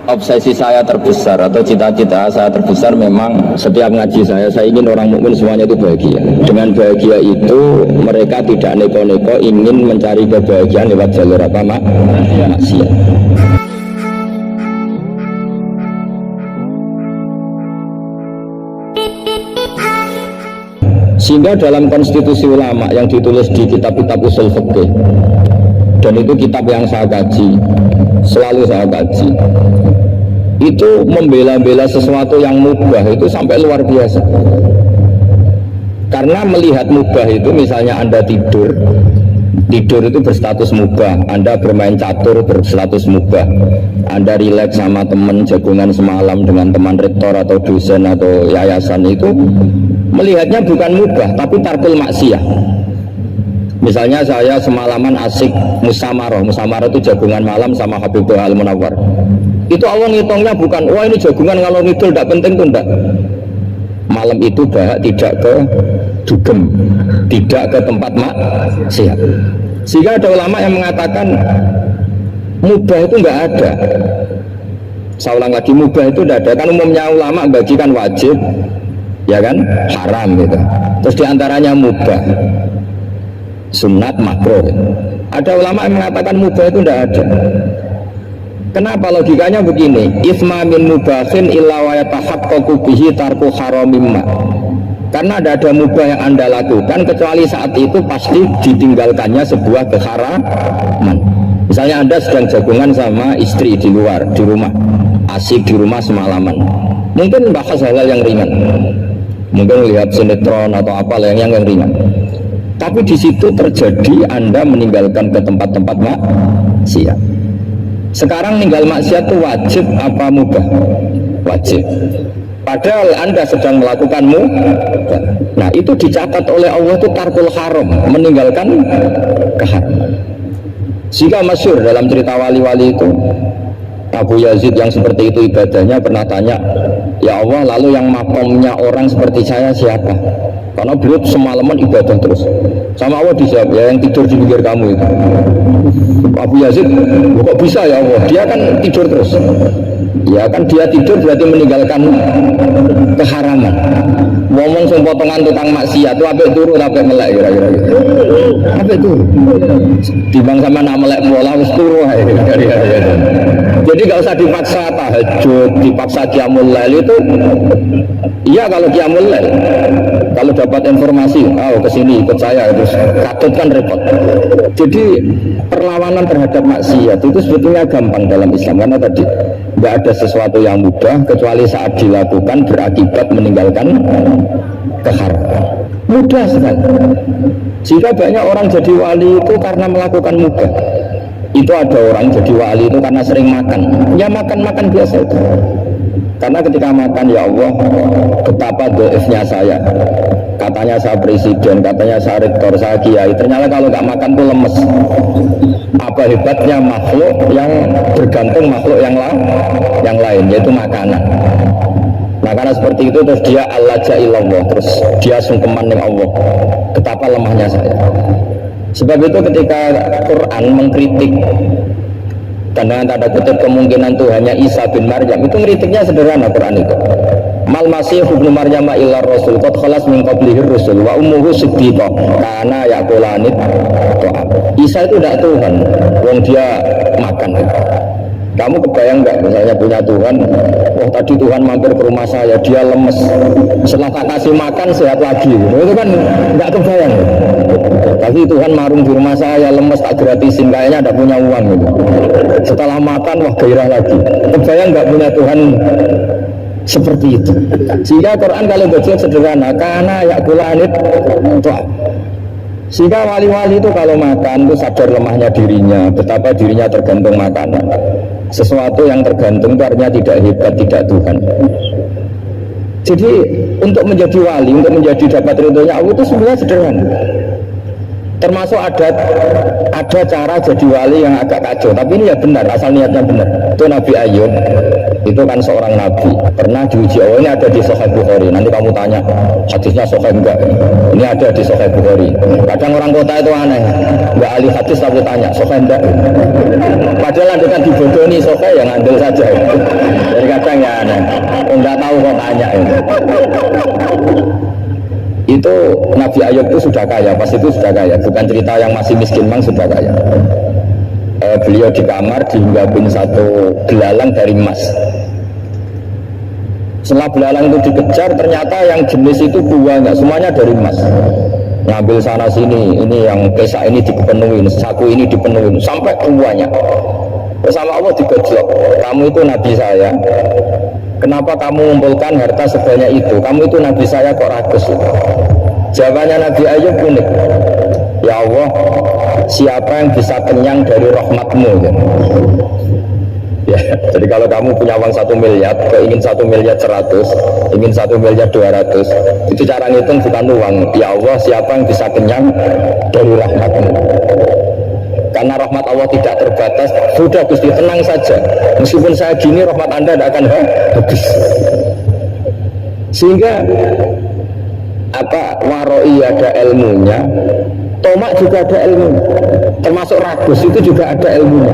Obsesi saya terbesar atau cita-cita saya terbesar memang setiap ngaji saya ingin orang mukmin semuanya itu bahagia. Dengan bahagia itu mereka tidak neko-neko ingin mencari kebahagiaan lewat jalur apa maksiat. Sehingga dalam konstitusi ulama yang ditulis di kitab-kitab usul fikih, dan itu kitab yang saya kaji, selalu saya kaji, itu membela-bela sesuatu yang mubah itu sampai luar biasa. Karena melihat mubah itu, misalnya Anda tidur itu berstatus mubah, Anda bermain catur berstatus mubah, Anda rileks sama teman jagungan semalam dengan teman rektor atau dosen atau yayasan, itu melihatnya bukan mubah tapi tarkul maksiyah. Misalnya saya semalaman asik musyawarah itu jagungan malam sama Habibullah Al-Munawwar, itu Allah ngitungnya bukan wah ini jagungan kalau ngidul tidak penting tuh, enggak. Malam itu tidak ke dugem, tidak ke tempat maksiat. Sehingga ada ulama yang mengatakan mubah itu enggak ada. Saya ulang lagi, mubah itu tidak ada. Kan umumnya ulama bagikan wajib, ya kan, haram gitu. Terus diantaranya mubah, sunat, makruh. Ada ulama yang mengatakan mubah itu tidak ada. Kenapa? Logikanya begini, isma min mubahin illa wa yatahaqqaqu bihi tarku haramimma. Karena tidak ada mubah yang Anda lakukan kecuali saat itu pasti ditinggalkannya sebuah keharaman. Misalnya Anda sedang jagungan sama istri di luar, di rumah, asik di rumah semalaman, mungkin bahas hal-hal yang ringan, mungkin lihat sinetron atau apa yang ringan. Tapi di situ terjadi Anda meninggalkan ke tempat-tempat maksiat. Sekarang ninggal maksiat itu wajib apa mubah? Wajib. Padahal Anda sedang melakukan mubah. Nah, itu dicatat oleh Allah itu tarkul haram, meninggalkan keharaman. Jika masyhur dalam cerita wali-wali itu, Abu Yazid yang seperti itu ibadahnya pernah tanya, ya Allah, lalu yang makomnya orang seperti saya siapa? Karena beliau semalaman ibadah terus. Sama Allah dijawab, ya yang tidur di pinggir kamu itu. Abu Yazid, kok bisa ya Allah? Dia kan tidur terus. Ya kan dia tidur berarti meninggalkan keharaman. Ngomong sing potongan tukang maksiat itu apik turu apik melek kira-kira gitu. Apik turu. Timbang sama nak melek bola wis turu ae dari. Jadi enggak usah dipaksa tahajud, dipaksa qiyamul lail itu. Iya kalau qiyamul lail. Kalau dapat informasi, kesini ikut saya, terus katut kan repot. Jadi perlawanan terhadap maksiat itu sebetulnya gampang dalam Islam, karena tadi nggak ada sesuatu yang mudah kecuali saat dilakukan berakibat meninggalkan keharaman. Mudah sekali. Jika banyak orang jadi wali itu karena melakukan mudah. Itu ada orang jadi wali itu karena sering makan. Ya makan biasa itu. Karena ketika makan, ya Allah, betapa doifnya saya. Katanya saya presiden, katanya saya rektor, saya kiai. Ternyata kalau nggak makan tuh lemes. Apa hebatnya makhluk yang bergantung makhluk yang lain, yaitu makanan. Nah karena seperti itu terus dia al-laja'illallah, terus dia sungkeman dengan Allah. Betapa lemahnya saya. Sebab itu ketika Quran mengkritik dan dengan tanda kutip kemungkinan Tuhannya Isa bin Maryam, itu ngeritiknya sederhana Quran itu. Mal masih ibnu Maryam illa rasul qad khalas min qablihi rusul wa ummuhu siddiqah kana yaqulanit ta'am. Isa itu tidak Tuhan, wong dia makan. Kamu kebayang nggak misalnya punya Tuhan, tadi Tuhan mampir ke rumah saya, dia lemes, setelah tak kasih makan sehat lagi, itu kan nggak kebayang. Tapi Tuhan marung di rumah saya, lemes, tak gratisin, kayaknya ada punya uang gitu. Setelah makan, wah gairah lagi. Kebayang nggak punya Tuhan seperti itu. Sehingga Quran kalau baca sederhana, karena yaqulanit ta'am. Sehingga wali-wali itu kalau makan itu sadar lemahnya dirinya, betapa dirinya tergantung makanan. Sesuatu yang tergantung itu artinya tidak hebat, tidak Tuhan. Jadi untuk menjadi wali, untuk menjadi dapat ridhonya Allah itu sebenarnya sederhana. Termasuk ada cara jadi wali yang agak kacau, tapi ini ya benar, asal niatnya benar. Itu Nabi Ayub, itu kan seorang nabi, pernah diuji Allah. Ini ada di Sahih Bukhari. Nanti kamu tanya hadisnya sahih enggak? Ini ada di Sahih Bukhari. Kadang orang kota itu aneh, enggak ahli hadis tapi tanya sahih enggak? Padahal anda kan dibodohi sahih, yang andel saja. Itu Nabi Ayub itu sudah kaya, pas itu sudah kaya, bukan cerita yang masih miskin, memang sudah kaya. Beliau di kamar dihinggapin satu belalang dari emas. Setelah belalang itu dikejar, ternyata yang jenis itu banyak, semuanya dari emas. Ngambil sana sini, ini yang kesak ini dipenuhi, saku ini dipenuhi, sampai semuanya. Bersama Allah digojlok, kamu itu nabi saya, kenapa kamu mengumpulkan harta sebanyak itu? Kamu itu nabi saya kok rakus? Jawabannya Nabi Ayub unik, ya Allah, siapa yang bisa kenyang dari rahmatmu? Ya, jadi kalau kamu punya uang 1 miliar, ingin 1 miliar 100, ingin 1 miliar 200, itu cara ngitung bukan uang. Ya Allah, siapa yang bisa kenyang dari rahmatmu? Karena rahmat Allah tidak terbatas. Sudah Gusti, tenang saja, meskipun saya gini, rahmat Anda tidak akan habis. Sehingga waroi ada ilmunya, tomak juga ada ilmu, termasuk ragus itu juga ada ilmunya.